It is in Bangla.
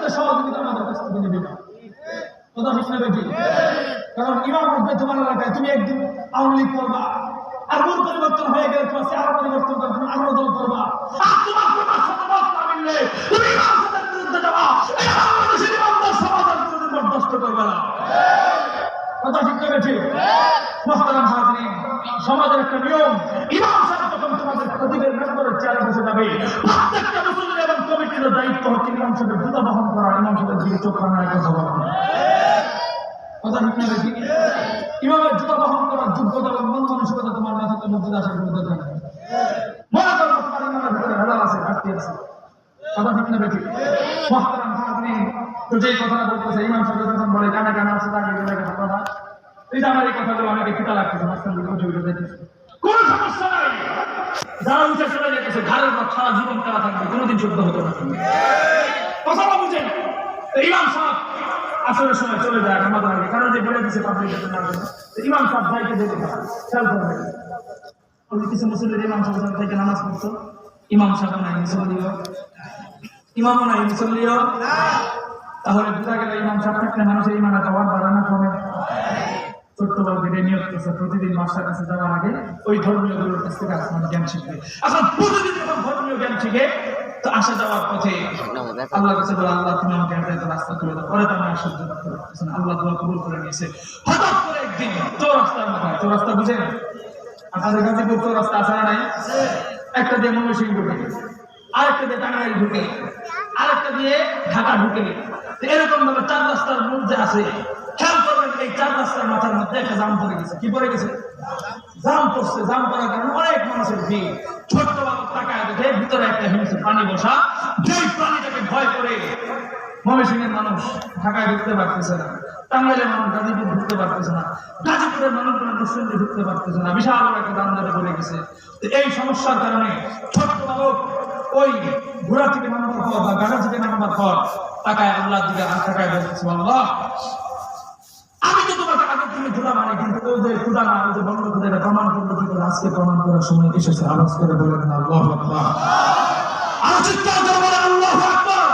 প্রত্যেকটা সহযোগিতা আমাদের কাছ থেকে নেবে না। কথা ঠিক না বেশি? কারণ ইমাম উঠবে তোমার এলাকায়, তুমি একদিন আওয়ামী লীগ করবা, আর মূল পরিবর্তন হয়ে গেলে তোমার চেহারা পরিবর্তন করে তুমি আরো দল করবা, আর তোমার তোমার সাথে মত না মিললে তুমি ইমাম সাহেবের বিরুদ্ধে যাবা। এই বাংলাদেশের ইমামদের সমাজের বিরুদ্ধে বরদাস্ত করবে না। কথা ঠিক না বেশি? মুহতারাম হাজিরিন, সমাজের একটা নিয়ম, ইমাম সাহেব যখন তোমাদের খতিবের মেম্বারের চেয়ারে বসে যাবে, প্রত্যেকটা মুসলিম এবং কমিটির দায়িত্ব হচ্ছে ইমাম সাহেবের জুতা বহন করা, ইমাম সাহেবের দিকে চোখ রাখার কথা বলা। কথা ঠিক না বেশি? ইমামের জুতা বহন করার যোগ্যতা এবং মন মানসিকতা তোমার মাথাতে মসজিদ আসার বিরুদ্ধে থাকে। মনে করো তোমার ইমামের ভিতরে ভেজাল আছে, ঘাটতি আছে। কথা ঠিক না বেশি? মুহতারাম হাজিরিন, তো যেই কথাটা বলতেছে ইমাম সাহেব যখন বলে গানে গানে আছে তাকে গেলে কথা, এই যে আমার এই কথাগুলো অনেকে ফিতা লাগতেছে, মাঝখান থেকে উঠে উঠে যাইতেছে, কোনো সমস্যা নাই। যারা উঠে চলে যেতেছে ঘরের পর সারা জীবন তারা থাকবে, কোনোদিন শুদ্ধ হতে পারবে না। কথাটা বুঝেন? ইমাম সাহেব আসরের সময় চলে যায় আমাদের আগে, কারণ যে বলে দিচ্ছে পাবলিকের জন্য ইমাম সাহেব যাইতে দেবে খেয়াল করবে। কিছু মুসলিমের ইমাম সাহেব থেকে নামাজ পড়তো, ইমাম সাহেব নাই মুসল্লিও, ইমামও নাই মুসল্লিও, তাহলে বোঝা গেল ইমাম সাহেব থাকলে মানুষের ইমানের পাওয়ার বাড়ানো কমে। ছোট্ট বাবুকে নিয়োগ করছে প্রতিদিন মাস্টার কাছে যাওয়ার আগে ওই ধর্মীয় গুলোর কাছ থেকে আসমানি জ্ঞান শিখবে। এখন প্রতিদিন যখন ধর্মীয় জ্ঞান শিখে তো আসা যাওয়ার পথে আল্লাহর কাছে বলে, আল্লাহ তুমি আমাকে একটা রাস্তা তুলে দাও। পরে তো আমি আর সহ্য করতে পারতেছি না, আল্লাহ দোয়া কবুল করে নিয়েছে। হঠাৎ করে একদিন চৌরাস্তার মাথায়, চৌরাস্তা বুঝেন আপনাদের গাজীপুর চৌরাস্তা আছে না নাই? একটা দিয়ে ময়মনসিংহ ঢুকে, আরেকটা দিয়ে টাঙ্গাইল ঢুকে, আরেকটা দিয়ে ঢাকা ঢুকে, এরকম ভাবে 4 রাস্তার মধ্যে আছে। খেয়াল করবেন এই 4 রাস্তার মাথার মধ্যে একটা জাম পড়ে গেছে। কি পড়ে গেছে? জাম পড়ছে। জাম পড়ার কারণে অনেক মানুষের ভিড়। ছোট্ট বাবু তাকায় দেখে ভিতরে একটা হিংস্র প্রাণী বসা, যেই প্রাণীটাকে ভয় করে ময়মনসিংহের মানুষ ঢাকায় ঢুকতে পারতেছে না, টাঙ্গাইলের মানুষ গাজীপুর ঢুকতে পারতেছে না, গাজীপুরের মানুষ মুসলিমদের ঢুকতে পারতেছে না, বিশাল একটা দাম ধরে পড়ে গেছে। এই সমস্যার কারণে ছোট্ট বাবু ওই ঘোড়া থেকে নামাবার পর বা গাড়া থেকে নামাবার পর তাকায় আল্লাহর দিকে তাকায় বলতেছে, আল্লাহ আমি তো তোমাকে আগের দিনে খোদা মানি, কিন্তু ওই যে খোদা না, ওই যে বন্ধ খোদা এটা প্রমাণ করবো কি করে? আজকে প্রমাণ করার সময় এসেছে। আওয়াজ করে বলেন আল্লাহু আকবার। আর চিৎকার করে